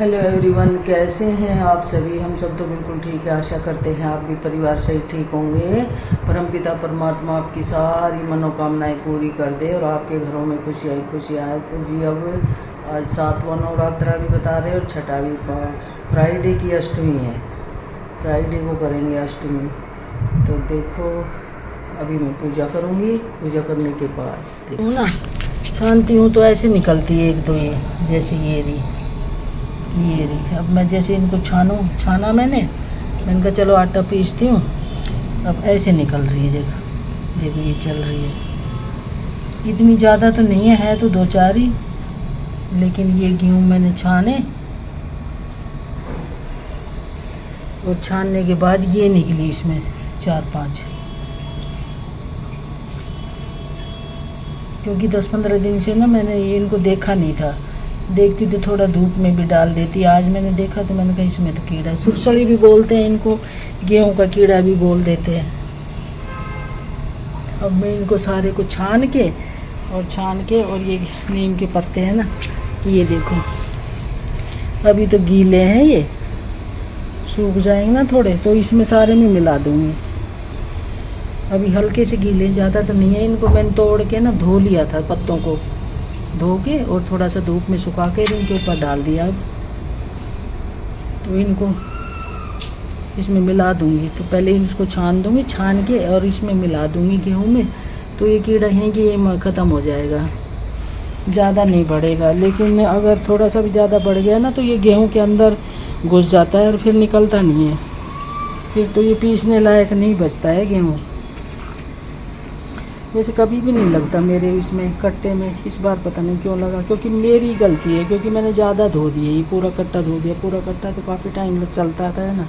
Hello everyone, कैसे हैं आप सभी। हम सब तो बिल्कुल ठीक है। आशा करते हैं आप भी परिवार से ठीक होंगे। परमपिता परमात्मा आपकी सारी मनोकामनाएं पूरी कर दे और आपके घरों में खुशियाँ आए। तो जी अब आज 7वां नवरात्रा भी बता रहे और छठा भी। फ्राइडे की अष्टमी है, फ्राइडे को करेंगे अष्टमी। तो देखो अभी मैं पूजा करूँगी। पूजा करने के बाद देखो ना शांति हूँ तो ऐसे निकलती है एक दो, ये जैसे ये रही। अब मैं जैसे इनको छाना मैंने कहा चलो आटा पीसती हूँ। अब ऐसे निकल रही है जगह, देखो ये चल रही है। इतनी ज़्यादा तो नहीं है तो दो चार ही, लेकिन ये गेहूँ मैंने छाने और छानने के बाद ये निकली इसमें 4-5, क्योंकि 10-15 दिन से ना मैंने इनको देखा नहीं था। देखती तो थोड़ा धूप में भी डाल देती। आज मैंने देखा तो मैंने कहा इसमें तो कीड़ा है। सुरसड़ी भी बोलते हैं इनको, गेहूं का कीड़ा भी बोल देते हैं। अब मैं इनको सारे को छान के और ये नीम के पत्ते हैं ना, ये देखो अभी तो गीले हैं, ये सूख जाएंगे ना थोड़े तो इसमें सारे में मिला दूँगी। अभी हल्के से गीले, ज़्यादा तो नहीं है। इनको मैंने तोड़ के ना धो लिया था, पत्तों को धो के और थोड़ा सा धूप में सुखा के इनके ऊपर डाल दिया। अब तो इनको इसमें मिला दूंगी। तो पहले इसको छान दूंगी, छान के और इसमें मिला दूंगी गेहूं में। तो ये कीड़ा है कि ये ख़त्म हो जाएगा, ज़्यादा नहीं बढ़ेगा। लेकिन अगर थोड़ा सा भी ज़्यादा बढ़ गया ना तो ये गेहूं के अंदर घुस जाता है और फिर निकलता नहीं है। फिर तो ये पीसने लायक नहीं बचता है गेहूँ। वैसे कभी भी नहीं लगता मेरे इसमें कट्टे में। इस बार पता नहीं क्यों लगा, क्योंकि मेरी गलती है, क्योंकि मैंने ज़्यादा धो दिया। ये पूरा कट्टा धो दिया। पूरा कट्टा तो काफ़ी टाइम चलता था ना,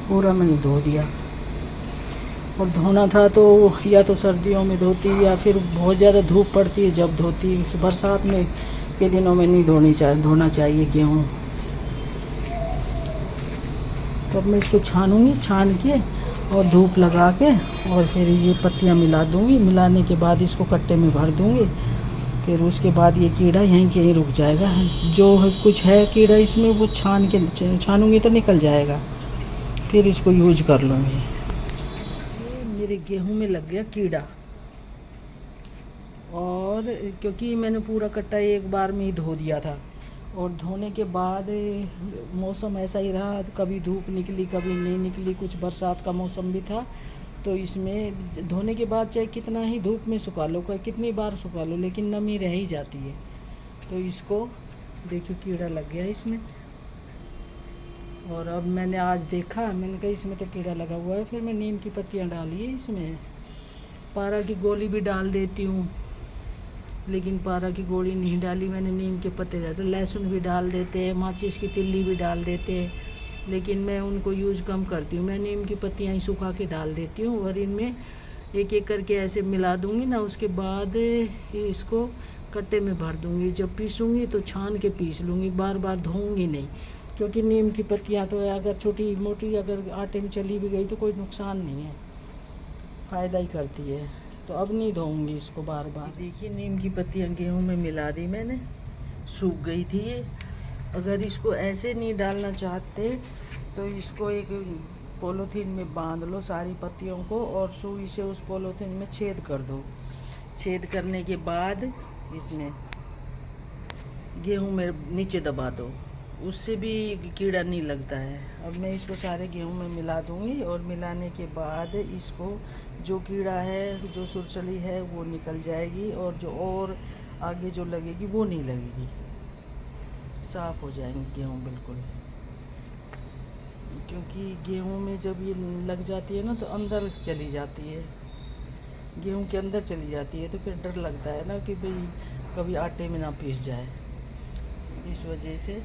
पूरा मैंने धो दिया। और धोना था तो या तो सर्दियों में धोती या फिर बहुत ज़्यादा धूप पड़ती है जब धोती। बरसात में के दिनों में नहीं धोना चाहिए गेहूँ। तो अब मैं इसको छानूँगी, छान के और धूप लगा के और फिर ये पत्तियाँ मिला दूँगी। मिलाने के बाद इसको कट्टे में भर दूँगी। फिर उसके बाद ये कीड़ा यहीं के यहीं रुक जाएगा। जो कुछ है कीड़ा इसमें वो छानूँगी तो निकल जाएगा, फिर इसको यूज कर लूँगी। ये मेरे गेहूं में लग गया कीड़ा, और क्योंकि मैंने पूरा कट्टा एक बार में ही धो दिया था। और धोने के बाद मौसम ऐसा ही रहा, कभी धूप निकली कभी नहीं निकली। कुछ बरसात का मौसम भी था। तो इसमें धोने के बाद चाहे कितना ही धूप में सुखा लो, कितनी बार सुखा लो, लेकिन नमी रह ही जाती है। तो इसको देखिए कीड़ा लग गया इसमें। और अब मैंने आज देखा, मैंने कहा इसमें तो कीड़ा लगा हुआ है। फिर मैं नीम की पत्तियाँ डाली है इसमें। पारा की गोली भी डाल देती हूँ, लेकिन पारा की गोली नहीं डाली मैंने। नीम के पत्ते डालते, लहसुन भी डाल देते हैं, माचिस की तिल्ली भी डाल देते हैं, लेकिन मैं उनको यूज कम करती हूँ। मैं नीम की पत्तियाँ ही सुखा के डाल देती हूँ और इनमें एक एक करके ऐसे मिला दूँगी ना। उसके बाद इसको कट्टे में भर दूँगी। जब पीसूँगी तो छान के पीस लूँगी, बार बार धोऊँगी नहीं। क्योंकि नीम की पत्तियाँ तो अगर छोटी मोटी अगर आटे में चली भी गई तो कोई नुकसान नहीं है, फ़ायदा ही करती है। तो अब नहीं धोऊंगी इसको बार बार। देखिए नीम की पत्तियाँ गेहूं में मिला दी मैंने, सूख गई थी ये। अगर इसको ऐसे नहीं डालना चाहते तो इसको एक पॉलीथीन में बांध लो सारी पत्तियों को, और सुई से उस पॉलीथीन में छेद कर दो। छेद करने के बाद इसमें गेहूं में नीचे दबा दो, उससे भी कीड़ा नहीं लगता है। अब मैं इसको सारे गेहूं में मिला दूंगी और मिलाने के बाद इसको जो कीड़ा है, जो सुरसली है वो निकल जाएगी, और जो और आगे जो लगेगी वो नहीं लगेगी। साफ़ हो जाएंगे गेहूं बिल्कुल। क्योंकि गेहूं में जब ये लग जाती है ना तो अंदर चली जाती है, गेहूं के अंदर चली जाती है। तो फिर डर लगता है ना कि भाई कभी आटे में ना पीस जाए। इस वजह से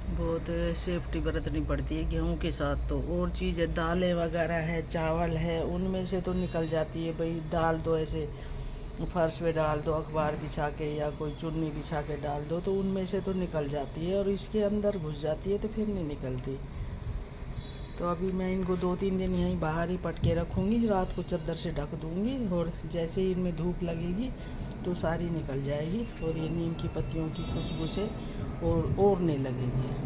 बहुत सेफ्टी बरतनी पड़ती है गेहूं के साथ। तो और चीज़ें दालें वगैरह है, चावल है, उनमें से तो निकल जाती है। भाई डाल दो ऐसे फर्श पे डाल दो, अखबार बिछा के या कोई चुन्नी बिछा के डाल दो, तो उनमें से तो निकल जाती है और इसके अंदर घुस जाती है तो फिर नहीं निकलती। तो अभी मैं इनको 2-3 दिन यहीं बाहर ही पटके रखूँगी। रात को चद्दर से ढक दूँगी और जैसे ही इनमें धूप लगेगी तो सारी निकल जाएगी और ये नीम की पत्तियों की खुशबू से और ओढ़ने लगेगी।